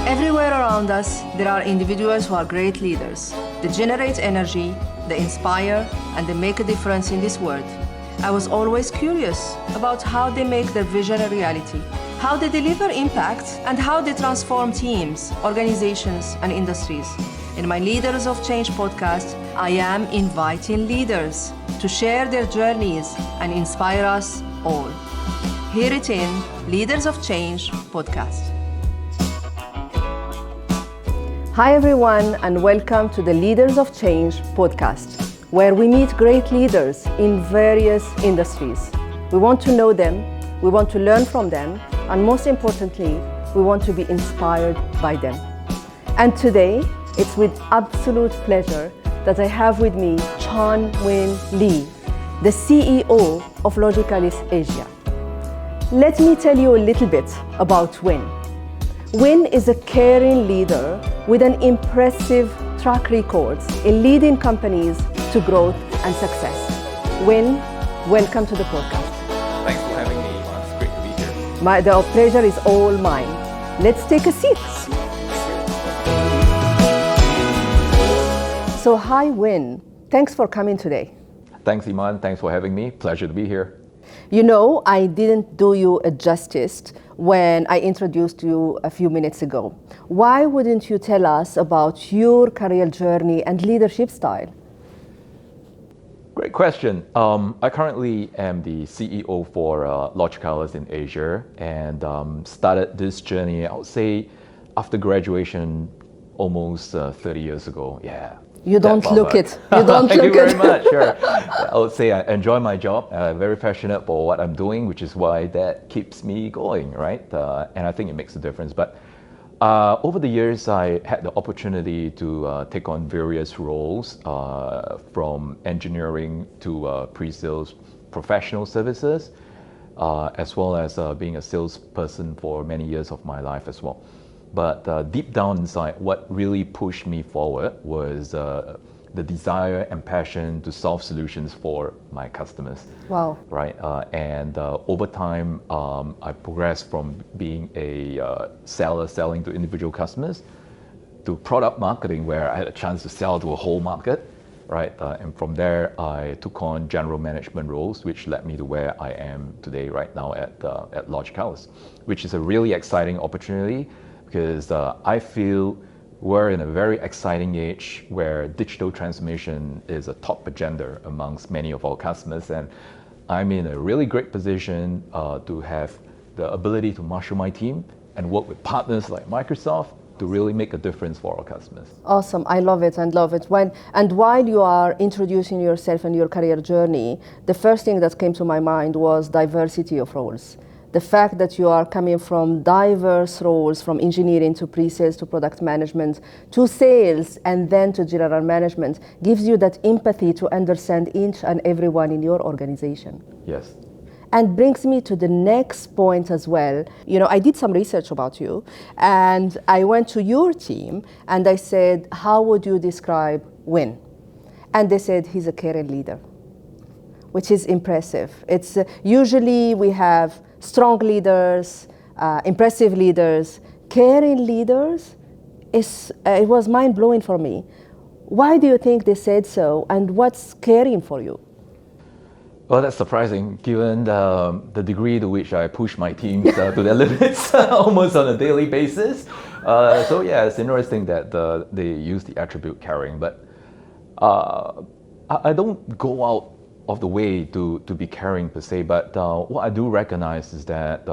Everywhere around us, there are individuals who are great leaders. They generate energy, they inspire, and they make a difference in this world. I was always curious about how they make their vision a reality, how they deliver impact, and how they transform teams, organizations, and industries. In my Leaders of Change podcast, I am inviting leaders to share their journeys and inspire us all. Hear it in Leaders of Change podcast. Hi everyone, and welcome to the Leaders of Change podcast, where we meet great leaders in various industries. We want to know them, we want to learn from them, and most importantly, we want to be inspired by them. And today, it's with absolute pleasure that I have with me Chong-Win Lee, the CEO of Logicalis Asia. Let me tell you a little bit about Win. Win is a caring leader with an impressive track record in leading companies to growth and success. Win, welcome to the podcast. Thanks for having me, Imane. It's great to be here. The pleasure is all mine. Let's take a seat. So hi Win, thanks for coming today. Thanks, Imane. Thanks for having me. Pleasure to be here. You know, I didn't do you a justice when I introduced you a few minutes ago. Why wouldn't you tell us about your career journey and leadership style? Great question. I currently am the CEO for Logicalis in Asia and started this journey, I would say, after graduation almost 30 years ago. Yeah. You don't look it. You don't Thank look you it. very much. Sure. I would say I enjoy my job. I'm very passionate for what I'm doing, which is why that keeps me going, right? And I think it makes a difference. But over the years, I had the opportunity to take on various roles, from engineering to pre-sales professional services, as well as being a salesperson for many years of my life as well. But deep down inside, what really pushed me forward was the desire and passion to solve solutions for my customers. Wow. Right. And over time, I progressed from being a seller selling to individual customers to product marketing, where I had a chance to sell to a whole market. Right. And from there, I took on general management roles, which led me to where I am today, right now at Logicalis, which is a really exciting opportunity. Because I feel we're in a very exciting age where digital transformation is a top agenda amongst many of our customers, and I'm in a really great position to have the ability to marshal my team and work with partners like Microsoft to really make a difference for our customers. Awesome. I love it and love it. While you are introducing yourself and your career journey, the first thing that came to my mind was diversity of roles. The fact that you are coming from diverse roles, from engineering to pre-sales to product management to sales and then to general management, gives you that empathy to understand each and everyone in your organization. Yes. And brings me to the next point as well. You know, I did some research about you, and I went to your team and I said, how would you describe Win? And they said, he's a caring leader, which is impressive. It's usually we have strong leaders, impressive leaders, caring leaders. It was mind-blowing for me. Why do you think they said so, and what's caring for you? Well, that's surprising, given the degree to which I push my teams to their limits almost on a daily basis. So yeah, it's interesting that they use the attribute caring, but I don't go out of the way to be caring per se, but what I do recognize is that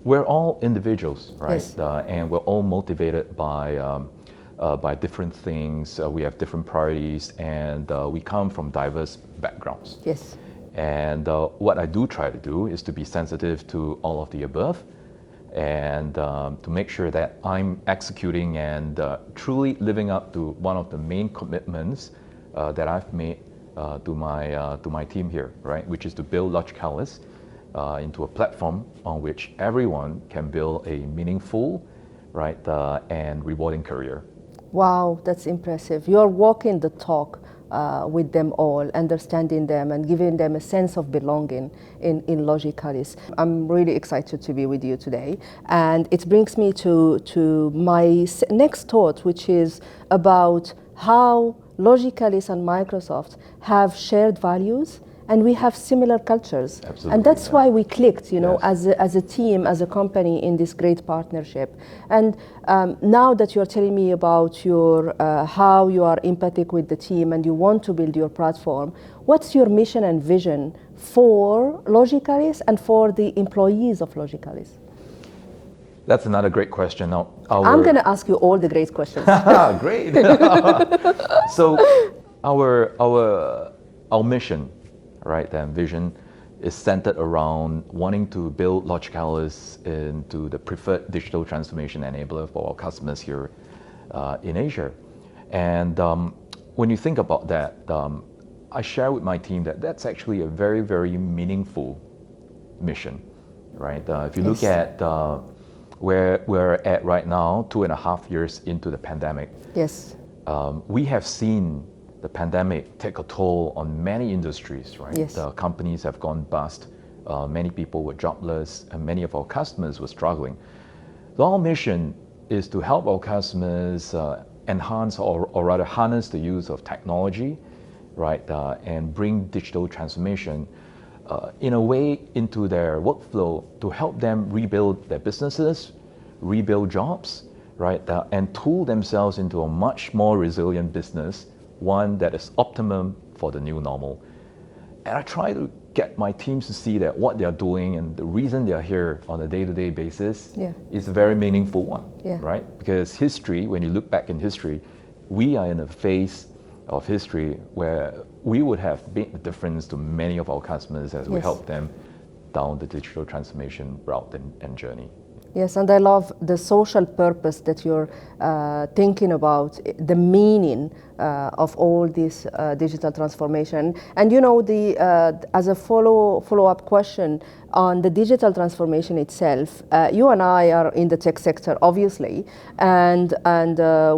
we're all individuals, right? Yes. And we're all motivated by different things. We have different priorities, and we come from diverse backgrounds. Yes. And what I do try to do is to be sensitive to all of the above, and to make sure that I'm executing and truly living up to one of the main commitments that I've made to my team here, right? Which is to build Logicalis into a platform on which everyone can build a meaningful, right, and rewarding career. Wow, that's impressive. You're walking the talk with them all, understanding them and giving them a sense of belonging in Logicalis. I'm really excited to be with you today, and it brings me to my next thought, which is about how Logicalis and Microsoft have shared values and we have similar cultures. Absolutely, and that's why we clicked, Yes. as a team, as a company in this great partnership. And now that you're telling me about your how you are empathic with the team and you want to build your platform, what's your mission and vision for Logicalis and for the employees of Logicalis? That's another great question. Now, I'm going to ask you all the great questions. Great. So, our mission, right, and vision is centered around wanting to build Logicalis into the preferred digital transformation enabler for our customers here in Asia. And when you think about that, I share with my team that that's actually a very, very meaningful mission, right? If you look at where we're at right now, 2.5 years into the pandemic, Yes. we have seen the pandemic take a toll on many industries, right? Yes. Companies have gone bust, many people were jobless, and many of our customers were struggling. So our mission is to help our customers enhance or rather harness the use of technology, right, and bring digital transformation in a way into their workflow to help them rebuild their businesses, rebuild jobs, right, and tool themselves into a much more resilient business, one that is optimum for the new normal. And I try to get my teams to see that what they're doing and the reason they're here on a day-to-day basis is a very meaningful one, right? Because history, when you look back in history, we are in a phase of history where we would have made the difference to many of our customers as we help them down the digital transformation route and journey. Yes, and I love the social purpose that you're thinking about, the meaning of all this digital transformation. And as a follow-up question on the digital transformation itself, you and I are in the tech sector, obviously, and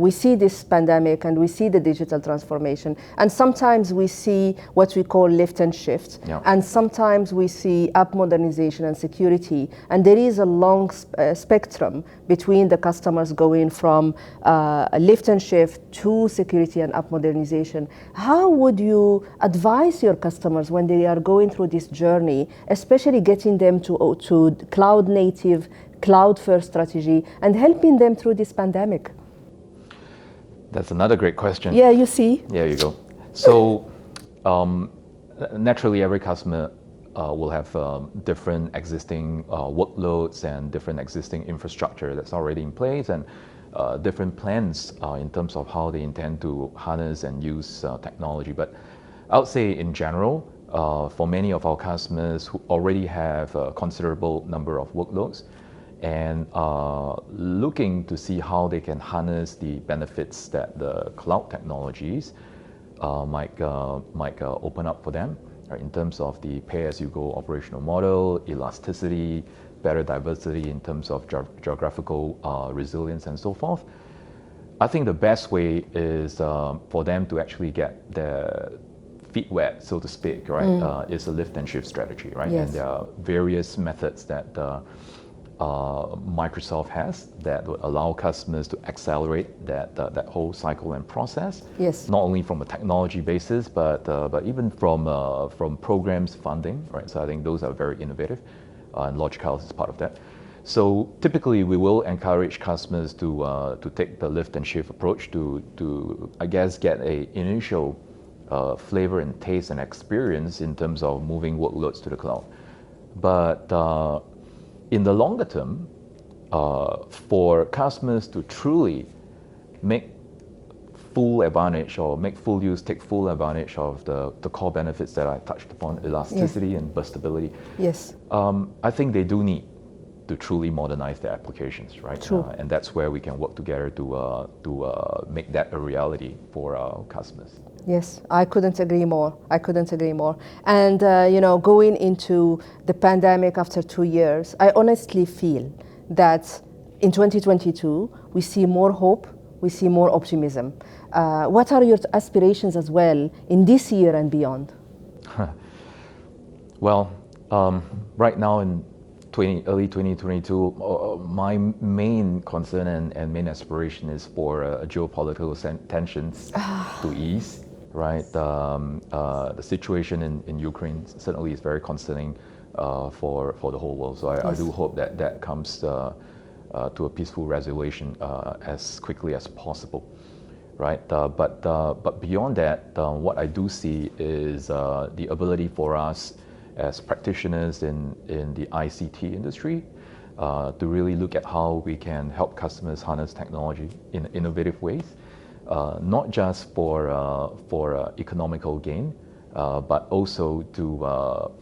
we see this pandemic and we see the digital transformation, and sometimes we see what we call lift and shift, and sometimes we see app modernization and security, and there is a long spectrum between the customers going from a lift and shift to security and app modernization. How would you advise your customers when they are going through this journey, especially getting them to cloud native, cloud first strategy and helping them through this pandemic? That's another great question. Yeah, you see. There you go. So naturally every customer will have different existing workloads and different existing infrastructure that's already in place, and different plans in terms of how they intend to harness and use technology. But I would say in general, for many of our customers who already have a considerable number of workloads and looking to see how they can harness the benefits that the cloud technologies might open up for them, in terms of the pay-as-you-go operational model, elasticity, better diversity in terms of geographical resilience and so forth. I think the best way is for them to actually get their feet wet, so to speak, right? Is a lift and shift strategy, right? Yes. And there are various methods that Microsoft has that would allow customers to accelerate that whole cycle and process. Yes. Not only from a technology basis, but even from programs funding, right? So I think those are very innovative, and Logicalis is part of that. So typically, we will encourage customers to take the lift and shift approach to I guess get a initial flavor and taste and experience in terms of moving workloads to the cloud. But in the longer term, for customers to truly make full advantage or make full use, take full advantage of the core benefits that I touched upon, elasticity and burstability. Yes. I think they do need to truly modernize their applications, right? True. And that's where we can work together to make that a reality for our customers. Yes, I couldn't agree more. I couldn't agree more. And going into the pandemic after 2 years, I honestly feel that in 2022 we see more hope, we see more optimism. What are your aspirations as well in this year and beyond? Well, right now in early 2022, my main concern and main aspiration is for geopolitical tensions to ease, right? The situation in Ukraine certainly is very concerning for the whole world. So I do hope that that comes to a peaceful resolution as quickly as possible, right? But beyond that, what I do see is the ability for us as practitioners in the ICT industry to really look at how we can help customers harness technology in innovative ways, not just for economical gain, but also to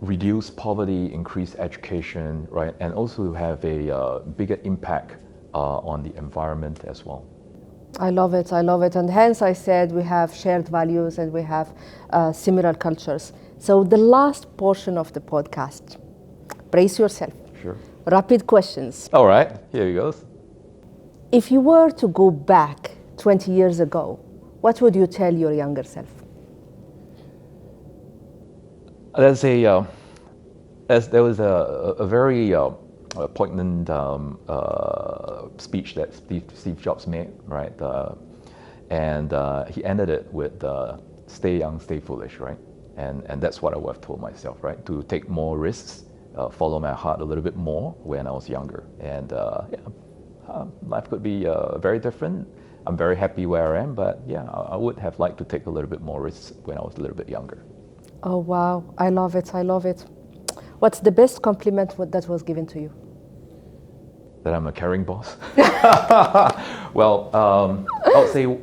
reduce poverty, increase education, right, and also have a bigger impact on the environment as well. I love it, and hence I said we have shared values and we have similar cultures. So the last portion of the podcast, brace yourself. Sure. Rapid questions. All right, here we go. If you were to go back 20 years ago, what would you tell your younger self? There was a very poignant speech that Steve Jobs made, right? And he ended it with "Stay young, stay foolish," right? And that's what I would have told myself, right? To take more risks, follow my heart a little bit more when I was younger. And life could be very different. I'm very happy where I am, but yeah, I would have liked to take a little bit more risks when I was a little bit younger. Oh, wow. I love it. What's the best compliment that was given to you? That I'm a caring boss? Well, I would say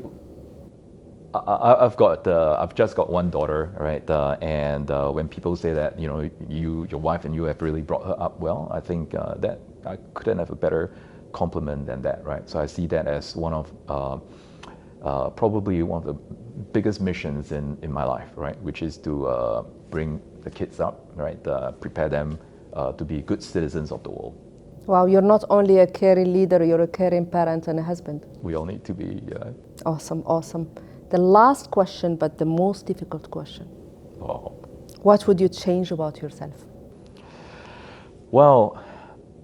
I've just got one daughter, right? And when people say that, you know, your wife and you have really brought her up well, I think that I couldn't have a better compliment than that, right? So I see that as one of probably one of the biggest missions in my life, right? Which is to bring the kids up, right? Prepare them to be good citizens of the world. Wow, you're not only a caring leader, you're a caring parent and a husband. We all need to be. Awesome. The last question, but the most difficult question. Oh. What would you change about yourself? Well,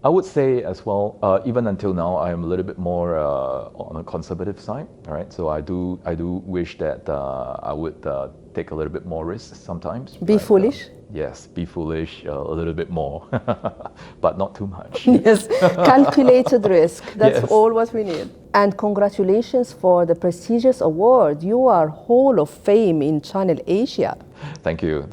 I would say as well, even until now, I am a little bit more on a conservative side, all right? So I do wish that I would take a little bit more risks sometimes. Be foolish? Yes, be foolish a little bit more, but not too much. Yes, calculated risk. That's Yes. all what we need. And congratulations for the prestigious award. You are Hall of Fame in Channel Asia. Thank you.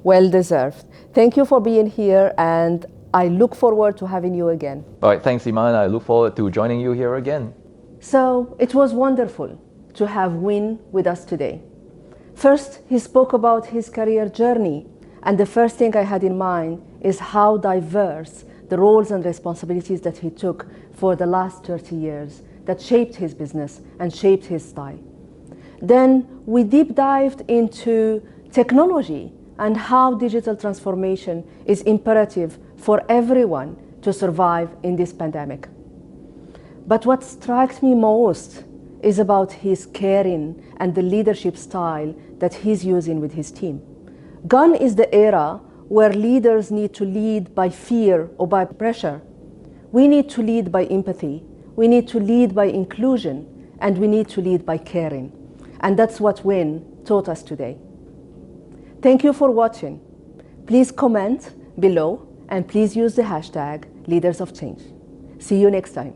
Well deserved. Thank you for being here, and I look forward to having you again. All right, thanks, Imane. I look forward to joining you here again. So it was wonderful to have Win with us today. First, he spoke about his career journey, and the first thing I had in mind is how diverse the roles and responsibilities that he took for the last 30 years that shaped his business and shaped his style. Then we deep dived into technology and how digital transformation is imperative for everyone to survive in this pandemic. But what strikes me most is about his caring and the leadership style that he's using with his team. Gone is the era where leaders need to lead by fear or by pressure. We need to lead by empathy. We need to lead by inclusion, and we need to lead by caring. And that's what Win taught us today. Thank you for watching. Please comment below and please use the hashtag Leaders of Change. See you next time.